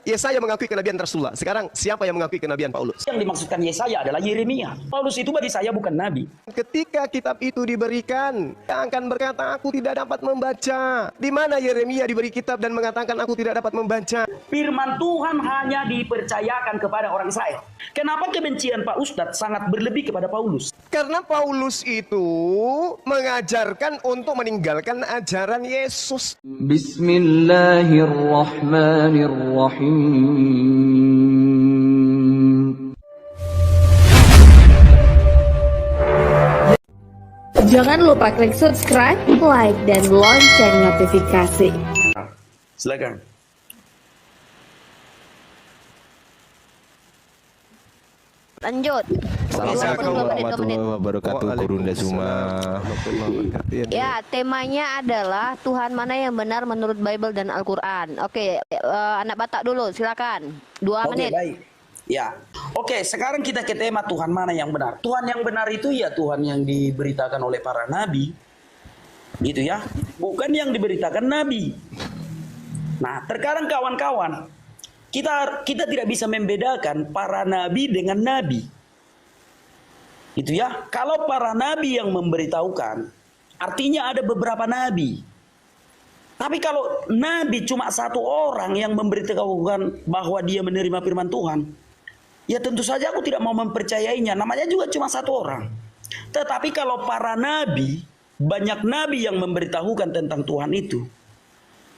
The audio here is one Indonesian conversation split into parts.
Yesaya mengakui kenabian Rasulullah. Sekarang siapa yang mengakui kenabian Paulus? Yang dimaksudkan Yesaya adalah Yeremia. Paulus itu bagi saya bukan nabi. Ketika kitab itu diberikan, yang akan berkata aku tidak dapat membaca. Di mana Yeremia diberi kitab dan mengatakan aku tidak dapat membaca? Firman Tuhan hanya dipercayakan kepada orang Israel. Kenapa kebencian Pak Ustadz sangat berlebih kepada Paulus? Karena Paulus itu mengajarkan untuk meninggalkan ajaran Yesus. Bismillahirrahmanirrahim. Jangan lupa klik subscribe, like, dan lonceng notifikasi. Silakan. Lanjut. Assalamualaikum warahmatullahi wabarakatuh. Kurunda semua. Ya, temanya adalah Tuhan mana yang benar menurut Bible dan Al-Quran. Oke, anak Batak dulu, silakan. 2 menit. Oke, baik. Ya. Oke, sekarang kita ke tema Tuhan mana yang benar. Tuhan yang benar itu ya Tuhan yang diberitakan oleh para nabi. Gitu ya. Bukan yang diberitakan nabi. Nah, terkadang kawan-kawan, kita tidak bisa membedakan para nabi dengan nabi. Itu ya. Kalau para nabi yang memberitahukan, artinya ada beberapa nabi. Tapi kalau nabi cuma satu orang yang memberitahukan bahwa dia menerima firman Tuhan, ya tentu saja aku tidak mau mempercayainya. Namanya juga cuma satu orang. Tetapi kalau para nabi, banyak nabi yang memberitahukan tentang Tuhan itu,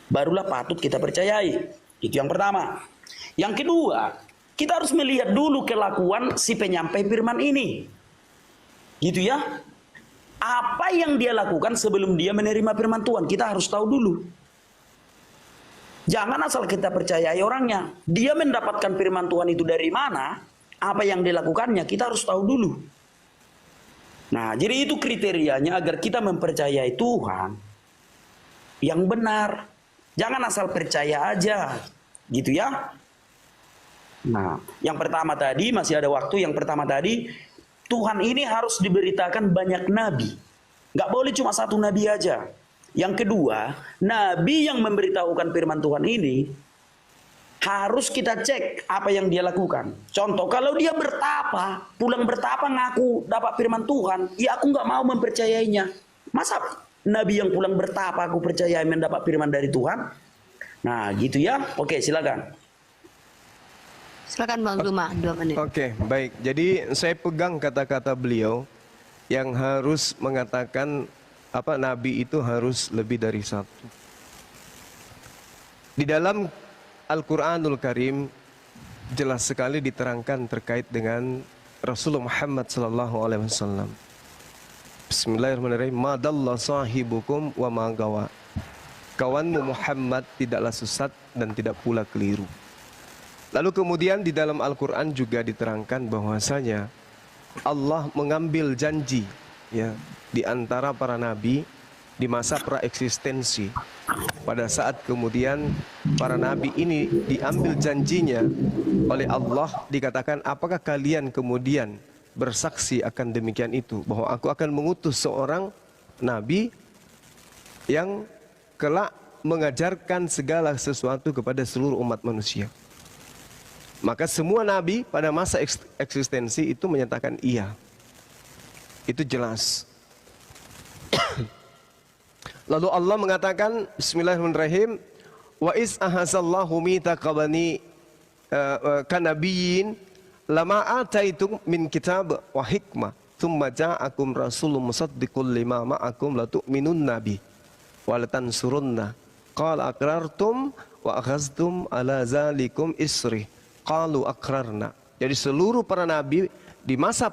barulah patut kita percayai. Itu yang pertama. Yang kedua, kita harus melihat dulu kelakuan si penyampai firman ini. Gitu ya. Apa yang dia lakukan sebelum dia menerima firman Tuhan, kita harus tahu dulu. Jangan asal kita percayai orangnya. Dia mendapatkan firman Tuhan itu dari mana, apa yang dilakukannya, kita harus tahu dulu. Nah, jadi itu kriterianya agar kita mempercayai Tuhan yang benar. Jangan asal percaya aja. Gitu ya. Nah, yang pertama tadi, masih ada waktu. Yang pertama tadi, Tuhan ini harus diberitakan banyak nabi. Nggak boleh cuma satu nabi aja. Yang kedua, nabi yang memberitahukan firman Tuhan ini harus kita cek apa yang dia lakukan. Contoh, kalau dia bertapa, pulang bertapa ngaku dapat firman Tuhan, ya aku nggak mau mempercayainya. Masa nabi yang pulang bertapa aku percaya mendapat firman dari Tuhan? Nah, gitu ya. Oke, silakan. Silakan Bang Zuma, 2 menit. Oke, baik. Jadi saya pegang kata-kata beliau yang harus mengatakan nabi itu harus lebih dari satu. Di dalam Al-Quranul Karim jelas sekali diterangkan terkait dengan Rasulullah Muhammad SAW. Bismillahirrahmanirrahim. Madalla sahibukum wa ma gawa. Kawanmu Muhammad tidaklah sesat dan tidak pula keliru. Lalu kemudian di dalam Al-Quran juga diterangkan bahwasanya Allah mengambil janji ya di antara para nabi di masa praeksistensi. Pada saat kemudian para nabi ini diambil janjinya oleh Allah, dikatakan apakah kalian kemudian bersaksi akan demikian itu, bahwa aku akan mengutus seorang nabi yang kelak mengajarkan segala sesuatu kepada seluruh umat manusia. Maka semua nabi pada masa eksistensi itu menyatakan iya. Itu jelas. Lalu Allah mengatakan, Bismillahirrahmanirrahim, wa iz ahazallahu mitsaqa bani kanabiyyin lama ataitum min kitab wa hikmah thumma ja'akum rasulun musaddiqul lima ma'akum la tu'minunna bi wa la tansurunna qala aqrartum wa akhadhtum ala zalikum isri qalu aqrarna. Jadi seluruh para nabi di masa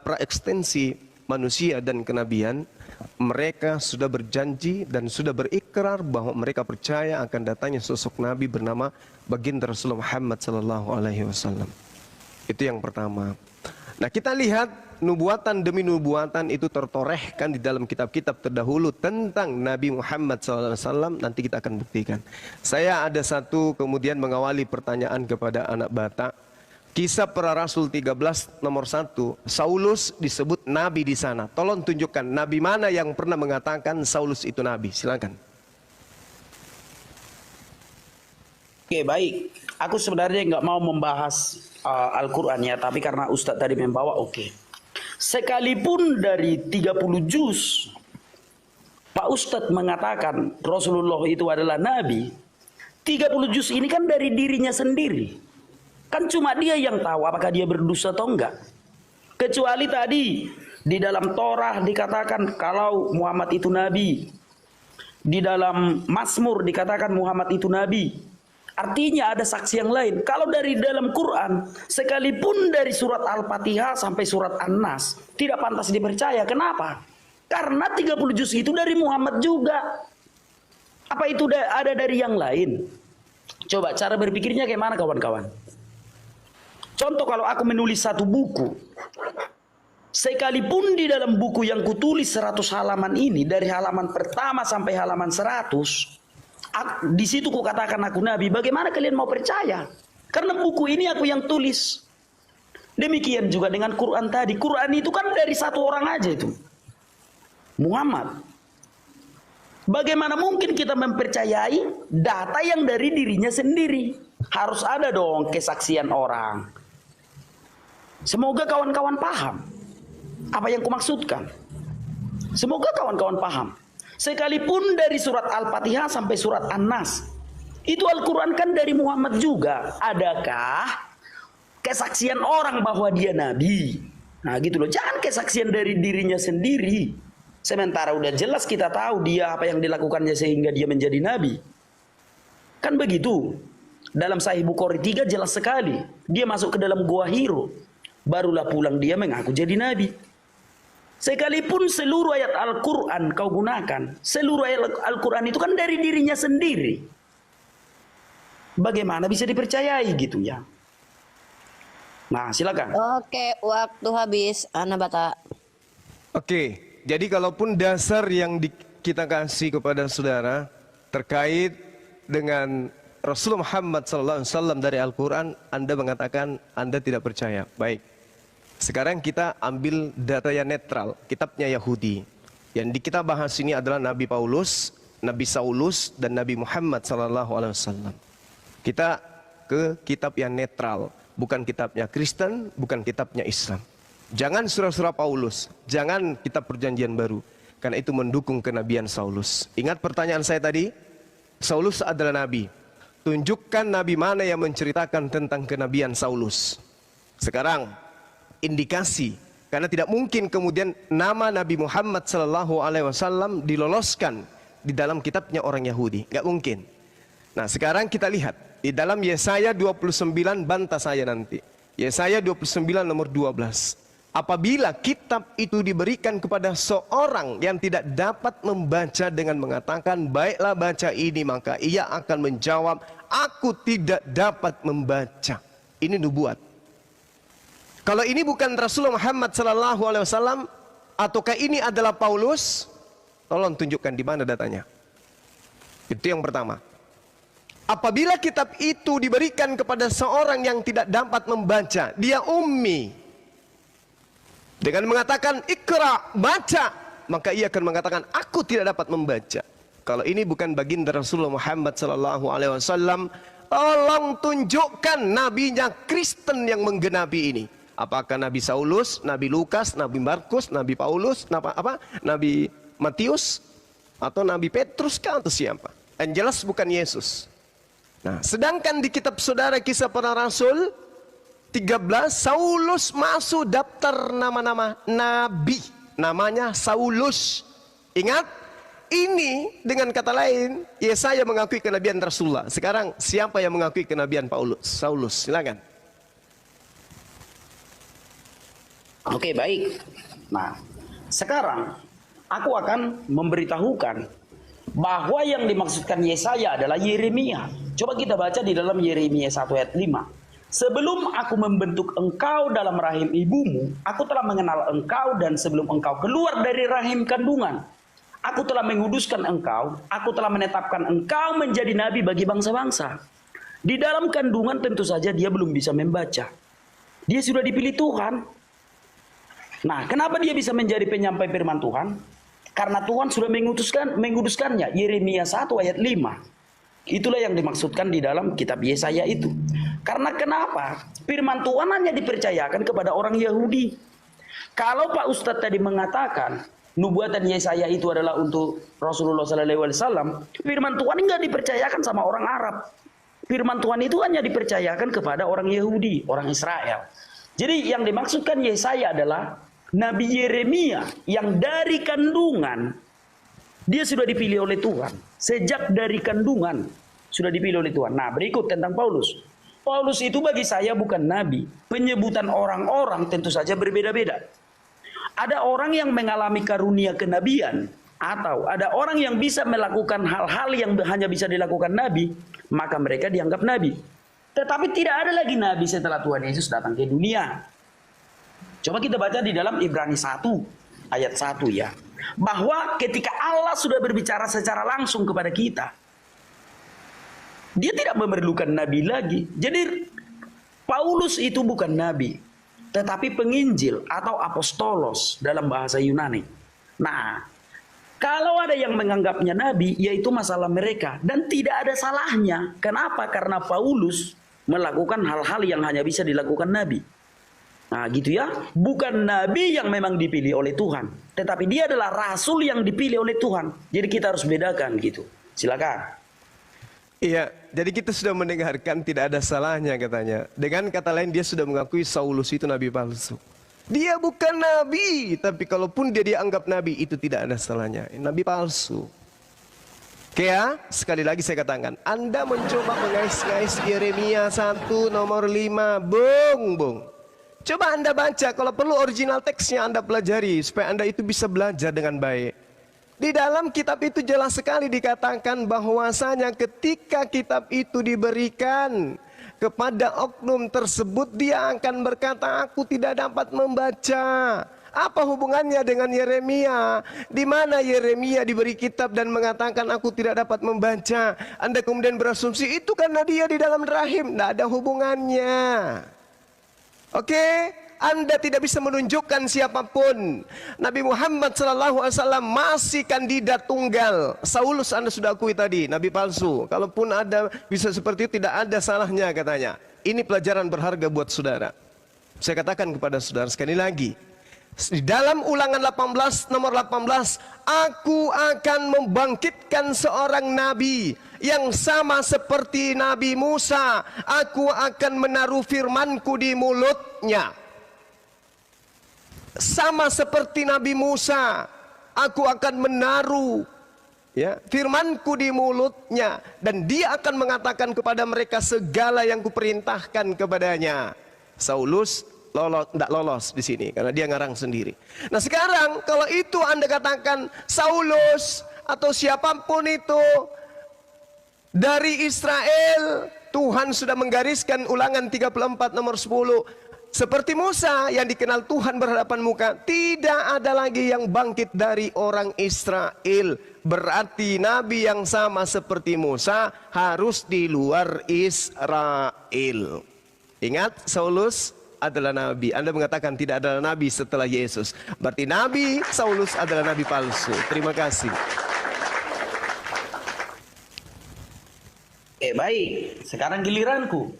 praekstensi manusia dan kenabian, mereka sudah berjanji dan sudah berikrar bahwa mereka percaya akan datangnya sosok nabi bernama baginda Rasulullah Muhammad SAW. Itu yang pertama. Nah, kita lihat nubuatan demi nubuatan itu tertorehkan di dalam kitab-kitab terdahulu tentang Nabi Muhammad SAW. Nanti kita akan buktikan. Saya ada satu kemudian mengawali pertanyaan kepada anak Batak. Kisah para Rasul 13 nomor 1, Saulus disebut nabi di sana. Tolong tunjukkan nabi mana yang pernah mengatakan Saulus itu nabi. Silakan. Oke, baik. Aku sebenarnya nggak mau membahas Al-Quran ya, tapi karena Ustadz tadi membawa, oke. Sekalipun dari 30 juz, Pak Ustadz mengatakan Rasulullah itu adalah Nabi, 30 juz ini kan dari dirinya sendiri. Kan cuma dia yang tahu apakah dia berdosa atau enggak. Kecuali tadi, di dalam Torah dikatakan kalau Muhammad itu Nabi. Di dalam Mazmur dikatakan Muhammad itu Nabi. Artinya ada saksi yang lain. Kalau dari dalam Quran, sekalipun dari surat Al-Fatihah sampai surat An-Nas, tidak pantas dipercaya. Kenapa? Karena 30 juz itu dari Muhammad juga. Apa itu ada dari yang lain? Coba cara berpikirnya kayak mana kawan-kawan? Contoh kalau aku menulis satu buku, sekalipun di dalam buku yang kutulis 100 halaman ini, dari halaman pertama sampai halaman 100, di situ kukatakan aku Nabi, bagaimana kalian mau percaya? Karena buku ini aku yang tulis. Demikian juga dengan Quran tadi. Quran itu kan dari satu orang aja itu, Muhammad. Bagaimana mungkin kita mempercayai data yang dari dirinya sendiri? Harus ada dong kesaksian orang. Semoga kawan-kawan paham apa yang kumaksudkan. Semoga kawan-kawan paham. Sekalipun dari surat Al-Fatihah sampai surat An-Nas, itu Al-Quran kan dari Muhammad juga. Adakah kesaksian orang bahwa dia Nabi? Nah gitu loh, jangan kesaksian dari dirinya sendiri. Sementara udah jelas kita tahu dia apa yang dilakukannya sehingga dia menjadi Nabi. Kan begitu. Dalam Sahih Bukhari 3 jelas sekali. Dia masuk ke dalam gua Hiro. Barulah pulang dia mengaku jadi Nabi. Sekalipun seluruh ayat Al-Quran kau gunakan, seluruh ayat Al-Quran itu kan dari dirinya sendiri. Bagaimana bisa dipercayai gitu ya? Nah silakan. Oke, waktu habis, Anabata. Oke, jadi kalaupun dasar yang kita kasih kepada saudara terkait dengan Rasulullah Muhammad SAW dari Al-Quran, Anda mengatakan Anda tidak percaya. Baik. Sekarang kita ambil data yang netral, kitabnya Yahudi. Yang kita bahas ini adalah Nabi Paulus, Nabi Saulus, dan Nabi Muhammad SAW. Kita ke kitab yang netral, bukan kitabnya Kristen, bukan kitabnya Islam. Jangan surah-surah Paulus, jangan kitab Perjanjian Baru, karena itu mendukung kenabian Saulus. Ingat pertanyaan saya tadi, Saulus adalah Nabi. Tunjukkan Nabi mana yang menceritakan tentang kenabian Saulus. Sekarang indikasi, karena tidak mungkin kemudian nama Nabi Muhammad SAW diloloskan di dalam kitabnya orang Yahudi, nggak mungkin. Nah sekarang kita lihat di dalam Yesaya 29, bantah saya nanti. Yesaya 29 nomor 12. Apabila kitab itu diberikan kepada seorang yang tidak dapat membaca dengan mengatakan baiklah baca ini, maka ia akan menjawab aku tidak dapat membaca. Ini nubuat. Kalau ini bukan Rasulullah Muhammad SAW, ataukah ini adalah Paulus? Tolong tunjukkan di mana datanya. Itu yang pertama. Apabila kitab itu diberikan kepada seorang yang tidak dapat membaca, dia ummi, dengan mengatakan ikra, baca, maka ia akan mengatakan aku tidak dapat membaca. Kalau ini bukan baginda Rasulullah Muhammad SAW, tolong tunjukkan nabinya Kristen yang menggenapi ini. Apakah Nabi Saulus, Nabi Lukas, Nabi Markus, Nabi Paulus, Nabi Matius, atau Nabi Petrus atau siapa? Yang jelas bukan Yesus. Nah, sedangkan di kitab saudara Kisah Para Rasul 13, Saulus masuk daftar nama-nama Nabi. Namanya Saulus. Ingat, ini dengan kata lain, Yesaya mengakui kenabian Rasulullah. Sekarang siapa yang mengakui kenabian Paulus? Saulus, silakan. Oke, baik. Nah, sekarang aku akan memberitahukan bahwa yang dimaksudkan Yesaya adalah Yeremia. Coba kita baca di dalam Yeremia 1 ayat 5. Sebelum aku membentuk engkau dalam rahim ibumu, aku telah mengenal engkau, dan sebelum engkau keluar dari rahim kandungan, aku telah menguduskan engkau, aku telah menetapkan engkau menjadi nabi bagi bangsa-bangsa. Di dalam kandungan tentu saja dia belum bisa membaca. Dia sudah dipilih Tuhan. Nah, kenapa dia bisa menjadi penyampai firman Tuhan? Karena Tuhan sudah menguduskannya. Yeremia 1 ayat 5. Itulah yang dimaksudkan di dalam kitab Yesaya itu. Karena kenapa? Firman Tuhan hanya dipercayakan kepada orang Yahudi. Kalau Pak Ustadz tadi mengatakan nubuatan Yesaya itu adalah untuk Rasulullah SAW, firman Tuhan enggak dipercayakan sama orang Arab. Firman Tuhan itu hanya dipercayakan kepada orang Yahudi, orang Israel. Jadi yang dimaksudkan Yesaya adalah Nabi Yeremia yang dari kandungan dia sudah dipilih oleh Tuhan. Sejak dari kandungan sudah dipilih oleh Tuhan. Nah, berikut tentang Paulus. Paulus itu bagi saya bukan nabi. Penyebutan orang-orang tentu saja berbeda-beda. Ada orang yang mengalami karunia kenabian, atau ada orang yang bisa melakukan hal-hal yang hanya bisa dilakukan nabi, maka mereka dianggap nabi. Tetapi tidak ada lagi nabi setelah Tuhan Yesus datang ke dunia. Coba kita baca di dalam Ibrani 1 ayat 1 ya. Bahwa ketika Allah sudah berbicara secara langsung kepada kita, dia tidak memerlukan nabi lagi. Jadi Paulus itu bukan nabi, tetapi penginjil atau apostolos dalam bahasa Yunani. Nah, kalau ada yang menganggapnya nabi, yaitu masalah mereka. Dan tidak ada salahnya. Kenapa? Karena Paulus melakukan hal-hal yang hanya bisa dilakukan nabi. Nah gitu ya. Bukan nabi yang memang dipilih oleh Tuhan. Tetapi dia adalah rasul yang dipilih oleh Tuhan. Jadi kita harus bedakan gitu. Silakan. Iya, jadi kita sudah mendengarkan tidak ada salahnya katanya. Dengan kata lain dia sudah mengakui Saulus itu nabi palsu. Dia bukan nabi, tapi kalaupun dia dianggap nabi itu tidak ada salahnya. Nabi palsu. Oke ya, sekali lagi saya katakan, Anda mencoba mengais-ngais Yeremia 1 nomor 5, bung. Coba Anda baca, kalau perlu original teksnya Anda pelajari, supaya Anda itu bisa belajar dengan baik. Di dalam kitab itu jelas sekali dikatakan bahwasanya ketika kitab itu diberikan kepada oknum tersebut, dia akan berkata, aku tidak dapat membaca. Apa hubungannya dengan Yeremia? Di mana Yeremia diberi kitab dan mengatakan aku tidak dapat membaca. Anda kemudian berasumsi itu karena dia di dalam rahim. Tidak ada hubungannya. Oke, Anda tidak bisa menunjukkan siapapun. Nabi Muhammad SAW masih kandidat tunggal. Saulus Anda sudah akui tadi, nabi palsu. Kalaupun ada bisa seperti itu, tidak ada salahnya katanya. Ini pelajaran berharga buat saudara. Saya katakan kepada saudara sekali lagi. Di dalam Ulangan 18 nomor 18, aku akan membangkitkan seorang nabi yang sama seperti Nabi Musa. Aku akan menaruh firmanku di mulutnya. Sama seperti Nabi Musa, aku akan menaruh firmanku di mulutnya, dan dia akan mengatakan kepada mereka segala yang kuperintahkan kepadanya. Saulus tidak lolos di sini karena dia ngarang sendiri. Nah sekarang kalau itu Anda katakan Saulus atau siapapun itu dari Israel, Tuhan sudah menggariskan Ulangan 34 nomor 10. Seperti Musa yang dikenal Tuhan berhadapan muka, tidak ada lagi yang bangkit dari orang Israel. Berarti nabi yang sama seperti Musa harus di luar Israel. Ingat, Saulus adalah nabi. Anda mengatakan tidak ada nabi setelah Yesus. Berarti nabi Saulus adalah nabi palsu. Terima kasih. Baik, sekarang giliranku.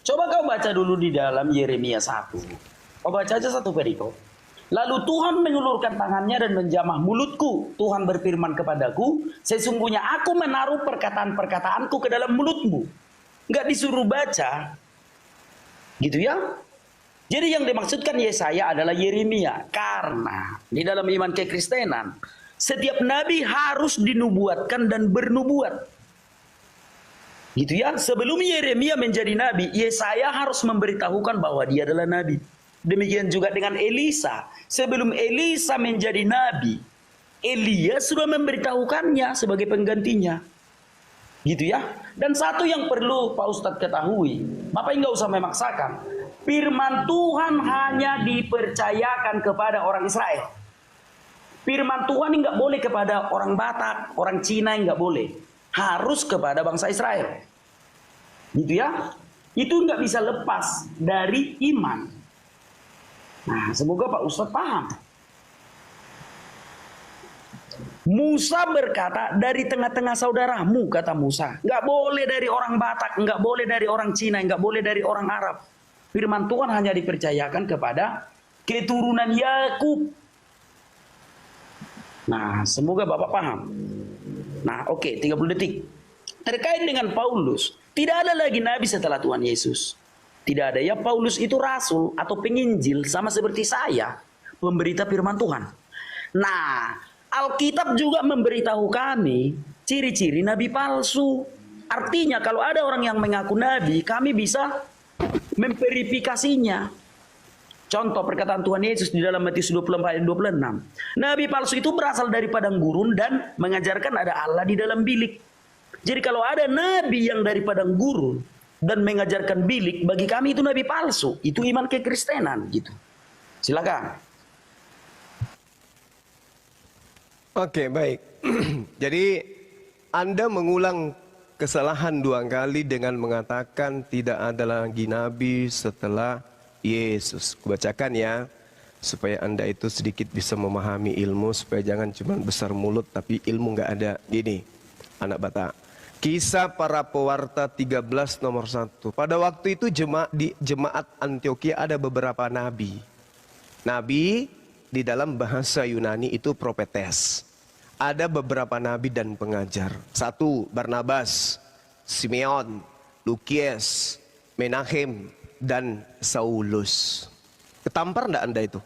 Coba kau baca dulu di dalam Yeremia 1. Kau baca aja satu perikop. Lalu Tuhan mengulurkan tangannya dan menjamah mulutku. Tuhan berfirman kepadaku, sesungguhnya aku menaruh perkataan-perkataanku ke dalam mulutmu. Enggak disuruh baca. Gitu ya. Jadi yang dimaksudkan Yesaya adalah Yeremia. Karena di dalam iman kekristenan, setiap nabi harus dinubuatkan dan bernubuat. Gitu ya. Sebelum Yeremia menjadi nabi, Yesaya harus memberitahukan bahwa dia adalah nabi. Demikian juga dengan Elisa. Sebelum Elisa menjadi nabi, Elia sudah memberitahukannya sebagai penggantinya. Gitu ya. Dan satu yang perlu Pak Ustadz ketahui, Bapak nggak usah memaksakan. Firman Tuhan hanya dipercayakan kepada orang Israel. Firman Tuhan nggak boleh kepada orang Batak, orang Cina, nggak boleh. Harus kepada bangsa Israel. Gitu ya. Itu nggak bisa lepas dari iman. Nah, semoga Pak Ustadz paham. Musa berkata, dari tengah-tengah saudaramu, kata Musa. Nggak boleh dari orang Batak, nggak boleh dari orang Cina, nggak boleh dari orang Arab. Firman Tuhan hanya dipercayakan kepada keturunan Yakub. Nah, semoga Bapak paham. Nah, oke, 30 detik. Terkait dengan Paulus, tidak ada lagi nabi setelah Tuhan Yesus. Tidak ada, ya. Paulus itu rasul atau penginjil, sama seperti saya, pemberita firman Tuhan. Nah, Alkitab juga memberitahu kami ciri-ciri nabi palsu. Artinya kalau ada orang yang mengaku nabi, kami bisa memverifikasinya. Contoh perkataan Tuhan Yesus di dalam Matius 24 ayat 26. Nabi palsu itu berasal dari padang gurun dan mengajarkan ada Allah di dalam bilik. Jadi kalau ada nabi yang dari padang gurun dan mengajarkan bilik, bagi kami itu nabi palsu. Itu iman kekristenan gitu. Silakan. Oke, baik. Jadi Anda mengulang kesalahan 2 kali dengan mengatakan tidak ada lagi nabi setelah Yesus. Kubacakan ya, supaya Anda itu sedikit bisa memahami ilmu, supaya jangan cuma besar mulut tapi ilmu nggak ada. Gini, anak Batak. Kisah para pewarta 13 nomor 1. Pada waktu itu di jemaat Antioquia ada beberapa nabi. Nabi di dalam bahasa Yunani itu profetes. Ada beberapa nabi dan pengajar. 1. Barnabas, Simeon, Lukias, Menahem, dan Saulus. Ketampar enggak Anda itu?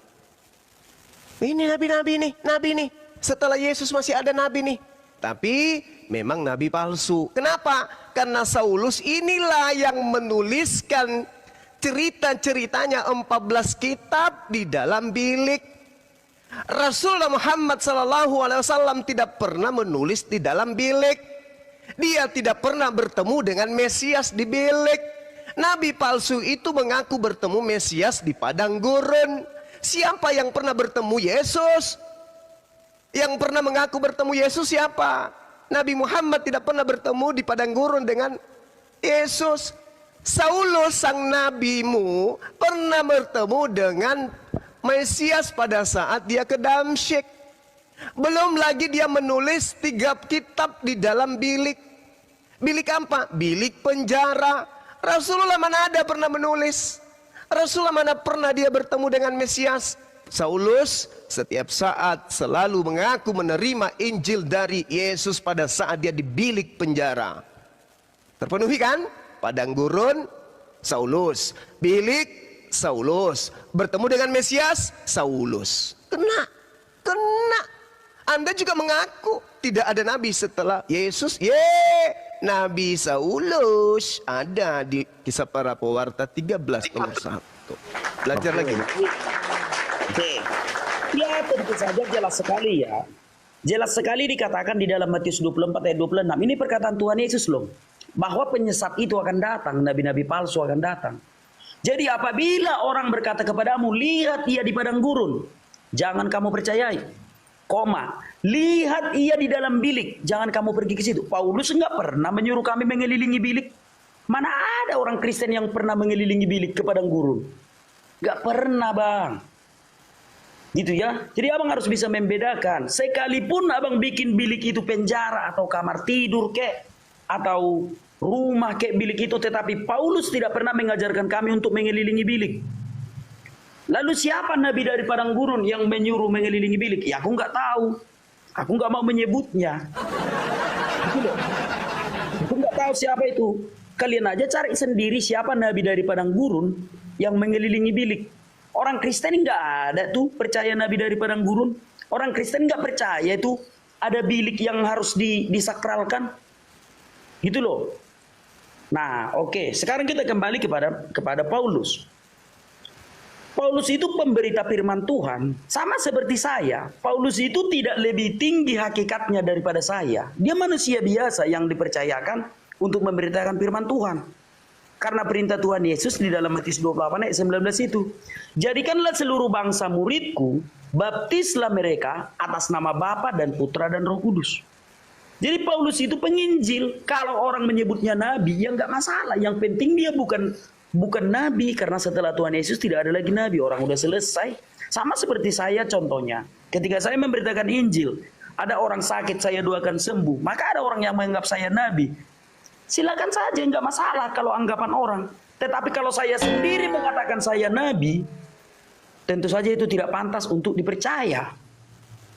Ini nabi-nabi nih. Setelah Yesus masih ada nabi nih. Tapi memang nabi palsu. Kenapa? Karena Saulus inilah yang menuliskan cerita-ceritanya 14 kitab di dalam bilik. Rasulullah Muhammad SAW tidak pernah menulis di dalam bilik. Dia tidak pernah bertemu dengan Mesias di bilik. Nabi palsu itu mengaku bertemu Mesias di padang gurun. Siapa yang pernah bertemu Yesus? Yang pernah mengaku bertemu Yesus siapa? Nabi Muhammad tidak pernah bertemu di padang gurun dengan Yesus. Saulus sang nabimu pernah bertemu dengan Mesias pada saat dia ke Damsyik. Belum lagi dia menulis 3 kitab di dalam bilik. Bilik apa? Bilik penjara. Rasulullah mana ada pernah menulis? Rasulullah mana pernah dia bertemu dengan Mesias? Saulus setiap saat selalu mengaku menerima Injil dari Yesus pada saat dia di bilik penjara. Terpenuhi kan? Padang gurun, Saulus. Bilik, Saulus. Bertemu dengan Mesias, Saulus. Kena. Anda juga mengaku tidak ada nabi setelah Yesus. Nabi Saulus ada di Kisah Para Pewarta 13 nomor 1. Belajar lagi. Oke. Ya, tentu saja jelas sekali ya. Jelas sekali dikatakan di dalam Matius 24 ayat 26. Ini perkataan Tuhan Yesus loh. Bahwa penyesat itu akan datang, nabi-nabi palsu akan datang. Jadi apabila orang berkata kepadamu, lihat ia di padang gurun, jangan kamu percayai. Lihat ia di dalam bilik, jangan kamu pergi ke situ. Paulus enggak pernah menyuruh kami mengelilingi bilik. Mana ada orang Kristen yang pernah mengelilingi bilik ke padang gurun? Enggak pernah, Bang. Gitu ya. Jadi abang harus bisa membedakan. Sekalipun abang bikin bilik itu penjara atau kamar tidur kek, atau rumah kayak bilik itu, tetapi Paulus tidak pernah mengajarkan kami untuk mengelilingi bilik. Lalu siapa nabi dari padang gurun yang menyuruh mengelilingi bilik? Ya aku nggak tahu. Aku nggak mau menyebutnya. Aku nggak tahu siapa itu. Kalian aja cari sendiri siapa nabi dari padang gurun yang mengelilingi bilik. Orang Kristen nggak ada tuh percaya nabi dari padang gurun. Orang Kristen nggak percaya itu ada bilik yang harus disakralkan. Gitu loh. Nah, oke. Sekarang kita kembali kepada Paulus. Paulus itu pemberita firman Tuhan, sama seperti saya. Paulus itu tidak lebih tinggi hakikatnya daripada saya. Dia manusia biasa yang dipercayakan untuk memberitakan firman Tuhan. Karena perintah Tuhan Yesus di dalam Matius 28 ayat 19 itu. Jadikanlah seluruh bangsa muridku, baptislah mereka atas nama Bapa dan Putra dan Roh Kudus. Jadi Paulus itu penginjil. Kalau orang menyebutnya nabi, ya nggak masalah. Yang penting dia bukan nabi, karena setelah Tuhan Yesus tidak ada lagi nabi. Orang udah selesai. Sama seperti saya contohnya. Ketika saya memberitakan Injil, Ada orang sakit saya doakan sembuh. Maka ada orang yang menganggap saya nabi. Silakan saja, nggak masalah kalau anggapan orang. Tetapi kalau saya sendiri mengatakan saya nabi, tentu saja itu tidak pantas untuk dipercaya.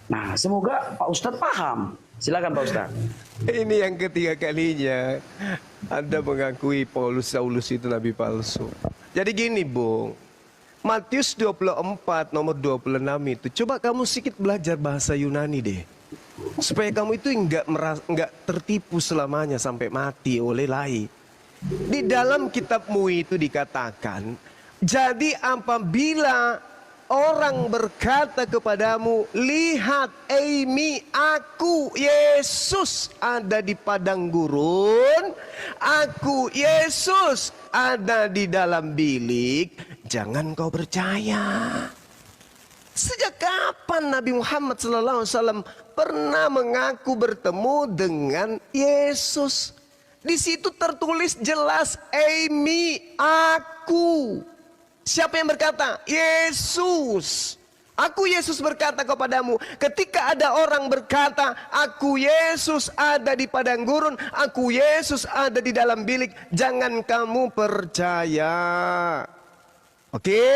Nah, semoga Pak Ustadz paham. Silakan Pak Ustadz. Ini yang ketiga kalinya Anda mengakui Paulus Saulus itu nabi palsu. Jadi gini, Bung. Matius 24 nomor 26 itu, coba kamu sedikit belajar bahasa Yunani deh. Supaya kamu itu enggak tertipu selamanya sampai mati oleh lai. Di dalam kitabmu itu dikatakan, jadi apabila orang berkata kepadamu, lihat Amy, aku Yesus ada di padang gurun, aku Yesus ada di dalam bilik, jangan kau percaya. Sejak kapan Nabi Muhammad SAW pernah mengaku bertemu dengan Yesus? Di situ tertulis jelas, Amy, aku. Siapa yang berkata? Yesus. Aku Yesus berkata kepadamu, ketika ada orang berkata, aku Yesus ada di padang gurun, aku Yesus ada di dalam bilik, jangan kamu percaya. Oke?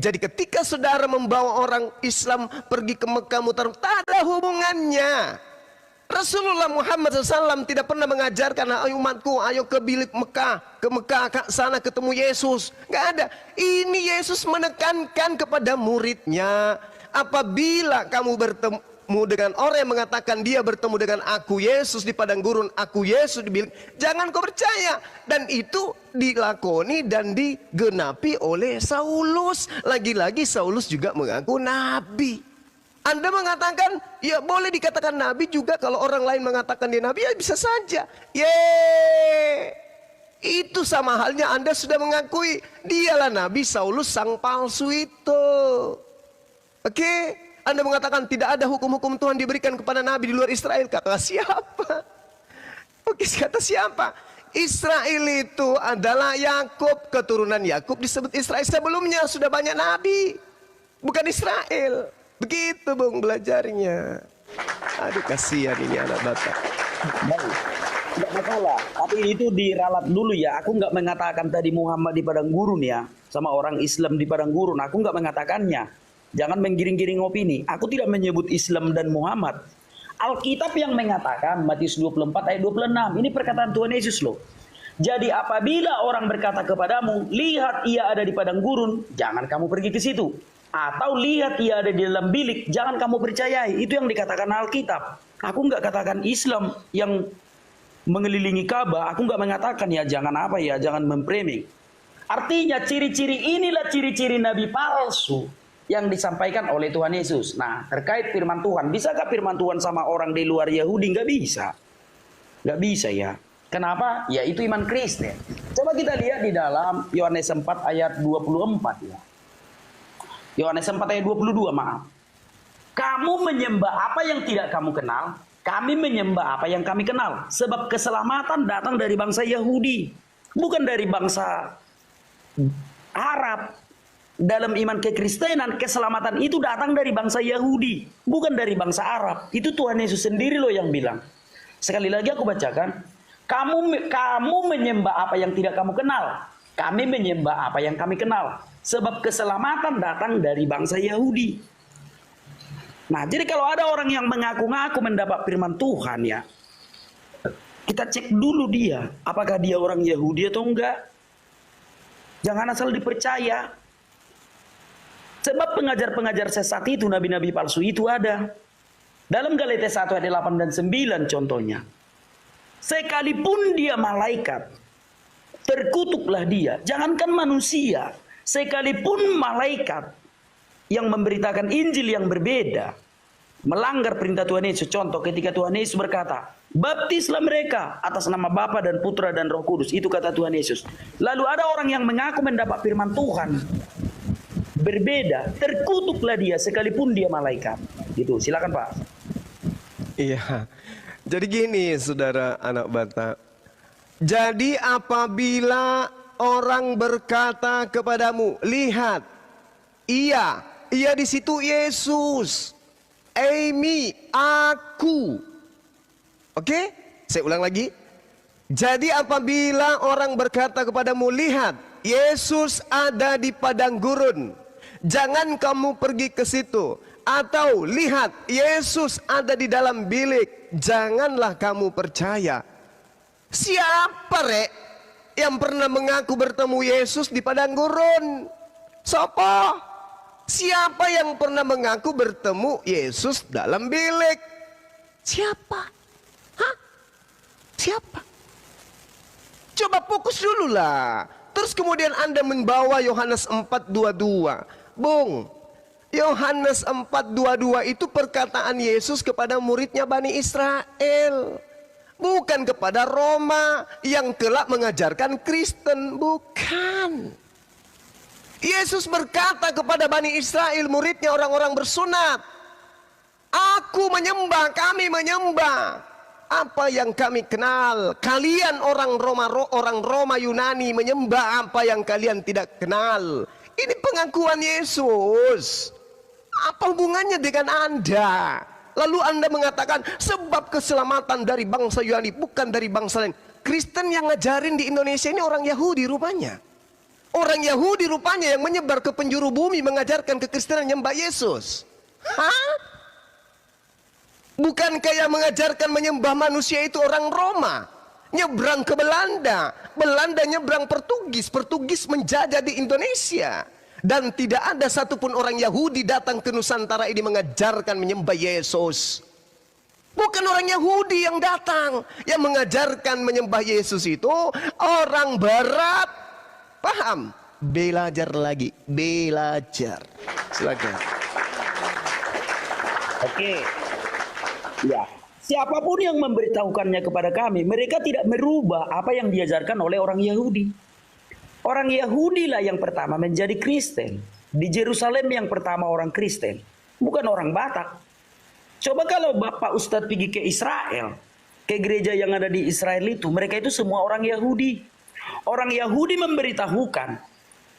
Jadi ketika saudara membawa orang Islam pergi ke Mekah muter, tak ada hubungannya. Rasulullah Muhammad SAW tidak pernah mengajarkan, ayo umatku, ayo ke bilik Mekah, ke Mekah sana ketemu Yesus. Gak ada. Ini Yesus menekankan kepada muridnya, apabila kamu bertemu dengan orang yang mengatakan dia bertemu dengan aku Yesus di padang gurun, aku Yesus di bilik, jangan kau percaya. Dan itu dilakoni dan digenapi oleh Saulus. Lagi-lagi Saulus juga mengaku nabi. Anda mengatakan, ya boleh dikatakan nabi juga kalau orang lain mengatakan dia nabi, ya bisa saja. Itu sama halnya Anda sudah mengakui dialah nabi Saulus sang palsu itu. Oke? Anda mengatakan tidak ada hukum-hukum Tuhan diberikan kepada nabi di luar Israel. Kata siapa? Oke, kata siapa? Israel itu adalah Yakub, keturunan Yakub disebut Israel. Sebelumnya sudah banyak nabi, bukan Israel. Begitu Bung belajarnya. Aduh kasihan ini anak Batak. Tidak masalah, tapi itu diralat dulu ya. Aku nggak mengatakan tadi Muhammad di padang gurun ya, sama orang Islam di padang gurun. Aku nggak mengatakannya. Jangan menggiring-giring opini. Aku tidak menyebut Islam dan Muhammad. Alkitab yang mengatakan, Matius 24 ayat 26. Ini perkataan Tuhan Yesus loh. Jadi apabila orang berkata kepadamu, lihat ia ada di padang gurun, jangan kamu pergi ke situ. Atau lihat ia ada di dalam bilik, jangan kamu percayai. Itu yang dikatakan Alkitab. Aku nggak katakan Islam yang mengelilingi Ka'bah. Aku nggak mengatakan ya jangan apa ya, jangan memframing. Artinya ciri-ciri inilah ciri-ciri nabi palsu yang disampaikan oleh Tuhan Yesus. Nah, terkait firman Tuhan, bisakah firman Tuhan sama orang di luar Yahudi? Nggak bisa. Nggak bisa ya. Kenapa? Ya itu iman Kristen. Coba kita lihat di dalam Yohanes 4 ayat 24 ya. Yohanes 4 ayat 22, maaf. Kamu menyembah apa yang tidak kamu kenal, kami menyembah apa yang kami kenal. Sebab keselamatan datang dari bangsa Yahudi, bukan dari bangsa Arab. Dalam iman kekristenan, keselamatan itu datang dari bangsa Yahudi, bukan dari bangsa Arab. Itu Tuhan Yesus sendiri loh yang bilang. Sekali lagi aku bacakan. Kamu menyembah apa yang tidak kamu kenal. Kami menyembah apa yang kami kenal. Sebab keselamatan datang dari bangsa Yahudi. Nah, jadi kalau ada orang yang mengaku-ngaku mendapat firman Tuhan ya, kita cek dulu dia. Apakah dia orang Yahudi atau enggak. Jangan asal dipercaya. Sebab pengajar-pengajar sesat itu, nabi-nabi palsu itu ada. Dalam Galatia 1 ayat 8 dan 9 contohnya. Sekalipun dia malaikat, terkutuklah dia. Jangankan manusia, sekalipun malaikat yang memberitakan Injil yang berbeda, melanggar perintah Tuhan Yesus. Contoh ketika Tuhan Yesus berkata, baptislah mereka atas nama Bapa dan Putra dan Roh Kudus. Itu kata Tuhan Yesus. Lalu ada orang yang mengaku mendapat firman Tuhan berbeda, terkutuklah dia sekalipun dia malaikat. Gitu. Silakan Pak. Iya. Jadi gini saudara anak Batak. Jadi apabila orang berkata kepadamu, lihat, iya di situ Yesus. Amy, aku. Oke? Saya ulang lagi. Jadi apabila orang berkata kepadamu, lihat, Yesus ada di padang gurun, jangan kamu pergi ke situ. Atau lihat, Yesus ada di dalam bilik, janganlah kamu percaya. Siapa rek yang pernah mengaku bertemu Yesus di padang gurun? Siapa? Siapa yang pernah mengaku bertemu Yesus dalam bilik? Siapa? Hah? Siapa? Coba fokus dulu lah. Terus kemudian Anda membawa Yohanes 4:22. Bung, Yohanes 4:22 itu perkataan Yesus kepada muridnya Bani Israel. Bukan kepada Roma yang kelak mengajarkan Kristen. Bukan. Yesus berkata kepada Bani Israel, muridnya orang-orang bersunat, aku menyembah, kami menyembah apa yang kami kenal. Kalian orang Roma Yunani menyembah apa yang kalian tidak kenal. Ini pengakuan Yesus. Apa hubungannya dengan Anda? Lalu Anda mengatakan sebab keselamatan dari bangsa Yunani, bukan dari bangsa lain. Kristen yang ngajarin di Indonesia ini orang Yahudi rupanya. Orang Yahudi rupanya yang menyebar ke penjuru bumi mengajarkan kekristenan menyembah Yesus. Hah? Bukankah yang mengajarkan menyembah manusia itu orang Roma? Nyebrang ke Belanda, Belanda nyebrang Portugis, Portugis menjajah di Indonesia. Dan tidak ada satupun orang Yahudi datang ke Nusantara ini mengajarkan menyembah Yesus. Bukan orang Yahudi yang datang. Yang mengajarkan menyembah Yesus itu orang Barat. Paham? Belajar lagi, belajar. Silakan. Oke. Ya, siapapun yang memberitahukannya kepada kami, mereka tidak merubah apa yang diajarkan oleh orang Yahudi. Orang Yahudi lah yang pertama menjadi Kristen. Di Yerusalem yang pertama orang Kristen, bukan orang Batak. Coba kalau Bapak Ustadz pergi ke Israel, ke gereja yang ada di Israel itu, mereka itu semua orang Yahudi. Orang Yahudi memberitahukan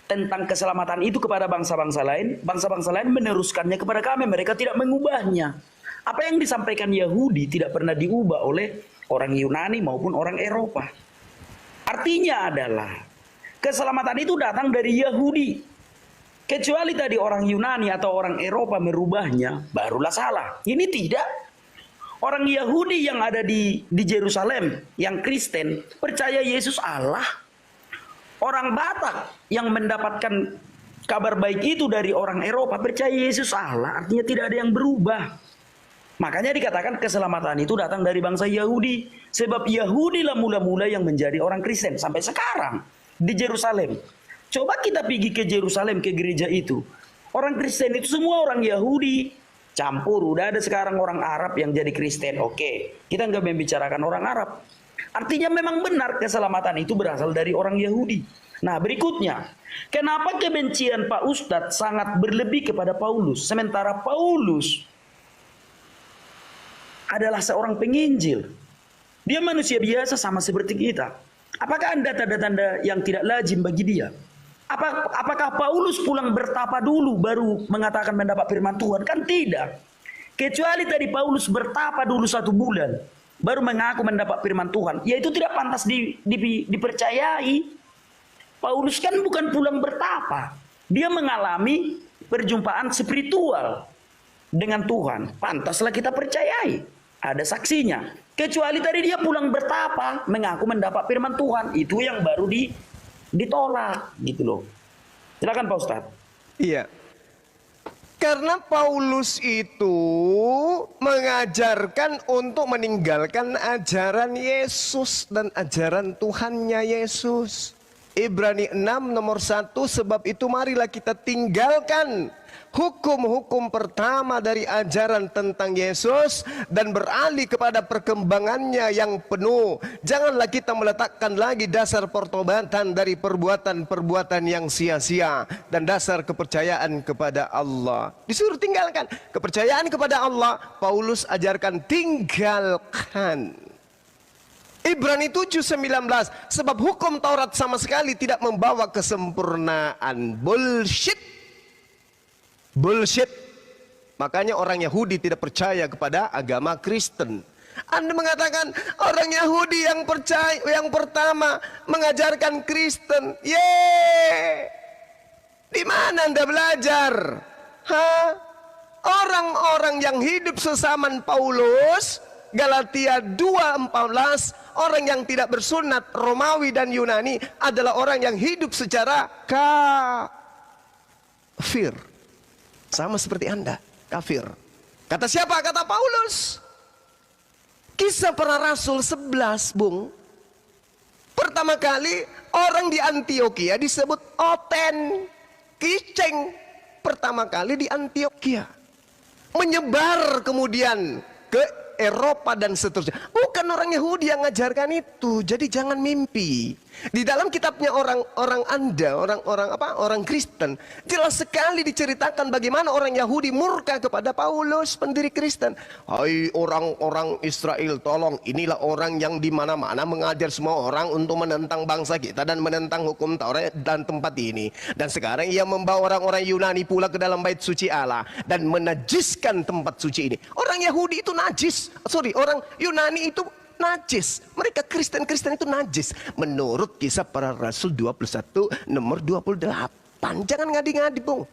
tentang keselamatan itu kepada bangsa-bangsa lain. Bangsa-bangsa lain meneruskannya kepada kami. Mereka tidak mengubahnya. Apa yang disampaikan Yahudi tidak pernah diubah oleh orang Yunani maupun orang Eropa. Artinya adalah keselamatan itu datang dari Yahudi. Kecuali tadi orang Yunani atau orang Eropa merubahnya, barulah salah. Ini tidak. Orang Yahudi yang ada di Yerusalem, yang Kristen, percaya Yesus Allah. Orang Batak yang mendapatkan kabar baik itu dari orang Eropa, percaya Yesus Allah. Artinya tidak ada yang berubah. Makanya dikatakan keselamatan itu datang dari bangsa Yahudi. Sebab Yahudi lah mula-mula yang menjadi orang Kristen sampai sekarang di Yerusalem. Coba kita pergi ke Yerusalem, ke gereja itu. Orang Kristen itu semua orang Yahudi. Campur, udah ada sekarang orang Arab yang jadi Kristen. Oke, kita nggak membicarakan orang Arab. Artinya memang benar keselamatan itu berasal dari orang Yahudi. Nah berikutnya, kenapa kebencian Pak Ustadz sangat berlebih kepada Paulus? Sementara Paulus adalah seorang penginjil. Dia manusia biasa sama seperti kita. Apakah ada tanda-tanda yang tidak lazim bagi dia? Apakah Paulus pulang bertapa dulu baru mengatakan mendapat firman Tuhan? Kan tidak. Kecuali tadi Paulus bertapa dulu 1 bulan baru mengaku mendapat firman Tuhan. Ya itu tidak pantas dipercayai. Paulus kan bukan pulang bertapa. Dia mengalami perjumpaan spiritual dengan Tuhan. Pantaslah kita percayai. Ada saksinya. Kecuali tadi dia pulang bertapa mengaku mendapat firman Tuhan. Itu yang baru ditolak gitu loh. Silakan Pak Ustadz. Iya. Karena Paulus itu mengajarkan untuk meninggalkan ajaran Yesus dan ajaran Tuhannya Yesus. Ibrani 6 nomor 1, sebab itu marilah kita tinggalkan hukum-hukum pertama dari ajaran tentang Yesus dan beralih kepada perkembangannya yang penuh. Janganlah kita meletakkan lagi dasar pertobatan dari perbuatan-perbuatan yang sia-sia dan dasar kepercayaan kepada Allah. Disuruh tinggalkan kepercayaan kepada Allah. Paulus ajarkan tinggalkan. Ibrani 7:19, sebab hukum Taurat sama sekali tidak membawa kesempurnaan. Bullshit. Makanya orang Yahudi tidak percaya kepada agama Kristen. Anda mengatakan orang Yahudi yang percaya, yang pertama mengajarkan Kristen. Di mana Anda belajar? Orang-orang yang hidup sesaman Paulus, Galatia 2:14, orang yang tidak bersunat Romawi dan Yunani adalah orang yang hidup secara kafir. Sama seperti Anda, kafir. Kata siapa? Kata Paulus. Kisah Para Rasul 11, Bung. Pertama kali orang di Antioquia disebut Oten, Kiceng. Pertama kali di Antioquia. Menyebar kemudian ke Eropa dan seterusnya. Bukan orang Yahudi yang mengajarkan itu. Jadi jangan mimpi. Di dalam kitabnya orang Kristen, jelas sekali diceritakan bagaimana orang Yahudi murka kepada Paulus, pendiri Kristen. Hai orang-orang Israel, tolong, inilah orang yang di mana-mana mengajar semua orang untuk menentang bangsa kita dan menentang hukum Taurat dan tempat ini. Dan sekarang ia membawa orang-orang Yunani pula ke dalam bait suci Allah dan menajiskan tempat suci ini. Orang Yahudi itu najis. Orang Yunani itu najis. Mereka Kristen-Kristen itu najis. Menurut Kisah Para Rasul 21 nomor 28. Jangan ngadi-ngadi, Bung.